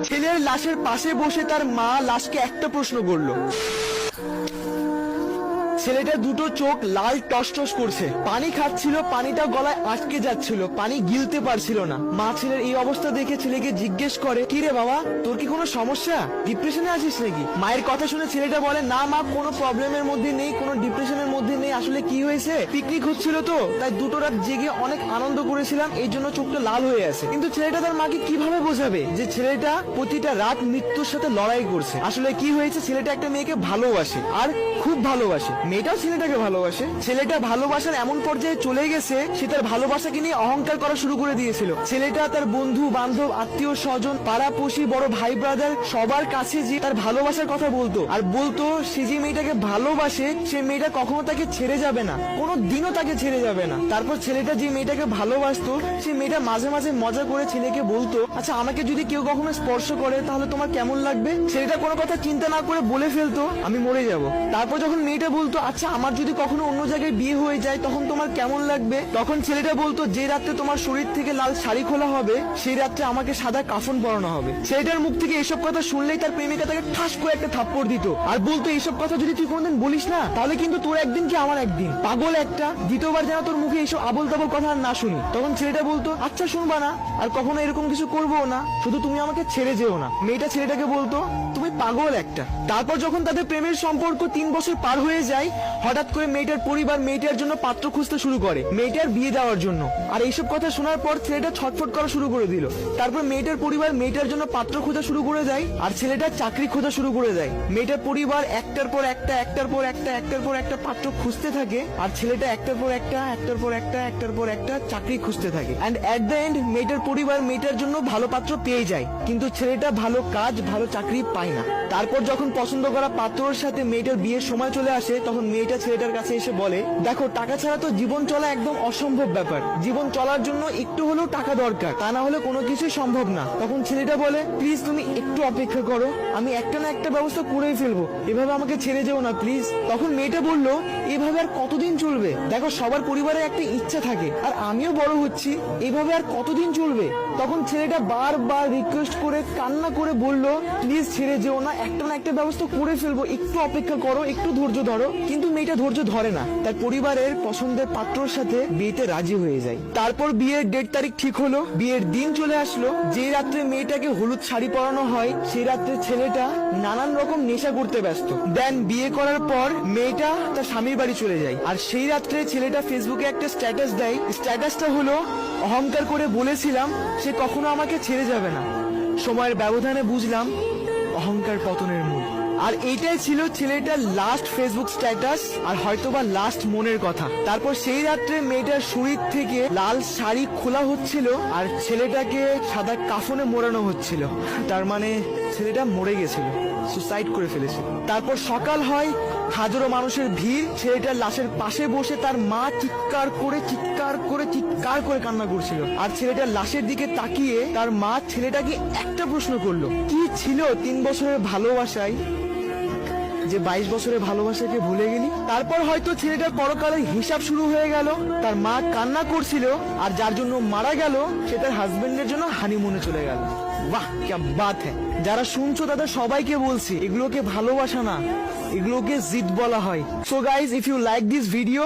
ছেলের লাশের পাশে বসে তার মা লাশকে একটা প্রশ্ন করলো। ছেলেটা দুটো চোখ লাল টসটস করছে, পানি খাচ্ছিল, পানিটা গলায় আটকে যাচ্ছিল, পানি গিলতে পারছিল না। মা ছেলের এই অবস্থা দেখে ছেলেকে জিজ্ঞেস করে, কি রে বাবা, তোর কি কোনো সমস্যা, ডিপ্রেশনে আছিস নাকি? মায়ের কথা শুনে ছেলেটা বলে, না মা, কোনো প্রবলেমের মধ্যে নেই, কোনো ডিপ্রেশনের মধ্যে নেই। আসলে কি হয়েছে, পিকনিক হচ্ছিল তো, তাই দুটো রাত জেগে অনেক আনন্দ করেছিলাম, এই জন্য চোখটা লাল হয়ে আছে। কিন্তু ছেলেটা তার মাকে কিভাবে বোঝাবে যে ছেলেটা প্রতিটা রাত মৃত্যুর সাথে লড়াই করছে? আসলে কি হয়েছে, ছেলেটা একটা মেয়েকে ভালোবাসে, আর খুব ভালোবাসে। মেয়েটাও ছেলেটাকে ভালোবাসে। ছেলেটা ভালোবাসার এমন পর্যায়ে চলে গেছে, সে তার ভালোবাসাকে নিয়ে অহংকার করা শুরু করে দিয়েছিল। ছেলেটা তার বন্ধু বান্ধব, আত্মীয় স্বজন, পাড়াপড়শি, বড় ভাই ব্রাদার সবার কাছে যে তার ভালোবাসার কথা বলতো, আর বলতো সে যে মেয়েটাকে ভালোবাসে সে মেয়েটা কখনো তাকে ছেড়ে যাবে না, কোনো দিনও তাকে ছেড়ে যাবে না। তারপর ছেলেটা যে মেয়েটাকে ভালোবাসতো, সে মেয়েটা মাঝে মাঝে মজা করে ছেলেকে বলতো, আচ্ছা আমাকে যদি কেউ কখনো স্পর্শ করে তাহলে তোমার কেমন লাগবে? ছেলেটা কোনো কথা চিন্তা না করে বলে ফেলতো, আমি মরে যাব। তারপর যখন মেয়েটা বলতো, আচ্ছা আমার যদি কখনো অন্য জায়গায় বিয়ে হয়ে যায় তখন তোমার কেমন লাগবে? তখন ছেলেটা বলতো, যে রাত্রে তোমার শরীর থেকে লাল শাড়ি খোলা হবে সেই রাত্রে আমাকে সাদা কাফন পরানো হবে। ছেলেটার মুখ থেকে এসব কথা শুনলেই তার প্রেমিকা তাকে ঠাস করে একটা থাপ্পড় দিত, আর বলতো, এইসব কথা যদি তুই কোনোদিন বলিস না তাহলে কিন্তু তোর একদিন কি আমার একদিন, পাগল একটা, দ্বিতীয়বার যেন তোর মুখে এইসব আবল তাবল কথা আর না শুনি। তখন ছেলেটা বলতো, আচ্ছা শুনবা না, আর কখনো এরকম কিছু করবো না, শুধু তুমি আমাকে ছেড়ে যেও না। মেয়েটা ছেলেটাকে বলতো, তুমি পাগল একটা। তারপর যখন তাদের প্রেমের সম্পর্ক 3 বছর পার হয়ে যায়, হঠাৎ করে মেয়েটার পরিবার মেয়েটার জন্য পাত্র খুঁজতে শুরু করে, মেয়েটার বিয়ে দেওয়ার জন্য। আর এইসব কথা শোনার পর ছেলেটা ছটফট করা শুরু করে দিল। তারপর মেয়েটার পরিবার মেয়েটার জন্য পাত্র খোঁজা শুরু করে দেয়, আর ছেলেটার চাকরি খোঁজা শুরু করে দেয়। মেয়েটার পরিবার একটার পর একটা পাত্র খুঁজতে থাকে, আর ছেলেটা একটার পর একটা চাকরি খুঁজতে থাকে। এন্ড এট দ্য এন্ড মেয়েটার পরিবার মেয়েটার জন্য ভালো পাত্র পেয়ে যায়, কিন্তু ছেলেটা ভালো কাজ, ভালো চাকরি পায় না। তারপর যখন পছন্দ করা পাত্রের সাথে মেয়েটার বিয়ের সময় চলে আসে, তখন মেয়েটা ছেলেটার কাছে এসে বলে, দেখো টাকা ছাড়া তো জীবন চলা একদম অসম্ভব ব্যাপার, জীবন চলার জন্য একটু হলেও টাকা দরকার, তা না হলে কোনো কিছুই সম্ভব না। তখন ছেলেটা বলে, প্লিজ তুমি একটু অপেক্ষা করো, আমি একটা না একটা ব্যবস্থা করেই ফেলবো, এভাবে আমাকে ছেড়ে যেও না প্লিজ। তখন মেয়েটা বলল, এভাবে আর কতদিন চলবে? দেখো সবার পরিবারে একটা ইচ্ছা থাকে, আর আমিও বড় হচ্ছি, এভাবে আর কতদিন চলবে? তখন ছেলেটা বারবার রিকোয়েস্ট করে কান্না করে বলল, প্লিজ ছেড়ে যেও না, একটা না একটা ব্যবস্থা করে ফেলবো, একটু অপেক্ষা করো, একটু ধৈর্য ধরো। কিন্তু মেয়েটা ধৈর্য ধরে না, তার পরিবারের পছন্দের পাত্রর সাথে বিয়েতে রাজি হয়ে যায়। তারপর বিয়ের ডেট তারিখ ঠিক হলো, বিয়ের দিন চলে আসলো। যে রাত্রে মেয়েটাকে হলুদ শাড়ি পরানো হয়, সেই রাত্রে ছেলেটা নানান রকম নেশা করতে ব্যস্ত। দেন বিয়ে করার পর মেয়েটা তার স্বামীর বাড়ি চলে যায়, আর সেই রাত্রে ছেলেটা ফেসবুকে একটা স্ট্যাটাস দেয়। স্ট্যাটাসটা হলো, অহংকার করে বলেছিলাম সে কখনো আমাকে ছেড়ে যাবে না, সময়ের ব্যবধানে বুঝলাম অহংকার পতনের মূল। আর এইটাই ছিল ছেলেটার লাস্ট ফেসবুক স্ট্যাটাস, আর হয়তোবা লাস্ট মনের কথা। তারপর সেই রাত্রে মেয়েটার শরীর থেকে লাল শাড়ি খোলা হচ্ছিল, আর ছেলেটাকে সাদা কাফনে মোড়ানো হচ্ছিল। তার মানে ছেলেটা মরে গেছিল, সুসাইড করে ফেলেছিল। তারপর সকাল হয়, হাজারো মানুষের ভিড়, ছেলেটার লাশের পাশে বসে তার মা চিৎকার করে কান্না করছিল। আর ছেলেটার লাশের দিকে তাকিয়ে তার মা ছেলেটাকে একটা প্রশ্ন করলো, কি ছিল 3 বছরের ভালোবাসায় যে 22 বছরের ভালোবাসাকে ভুলে গেলি? তারপর হয়তো ছেলেটার পরকালের হিসাব শুরু হয়ে গেল। তার মা কান্না করছিল, আর যার জন্য মারা গেল সে তার হাজবেন্ডের জন্য হানিমুনে চলে গেল। বাহ, क्या बात है। যারা শুনছো তাদের সবাইকে বলছি, এগুলোকে ভালোবাসা না, এগুলোকে জিদ বলা হয়। So guys, if you like this video,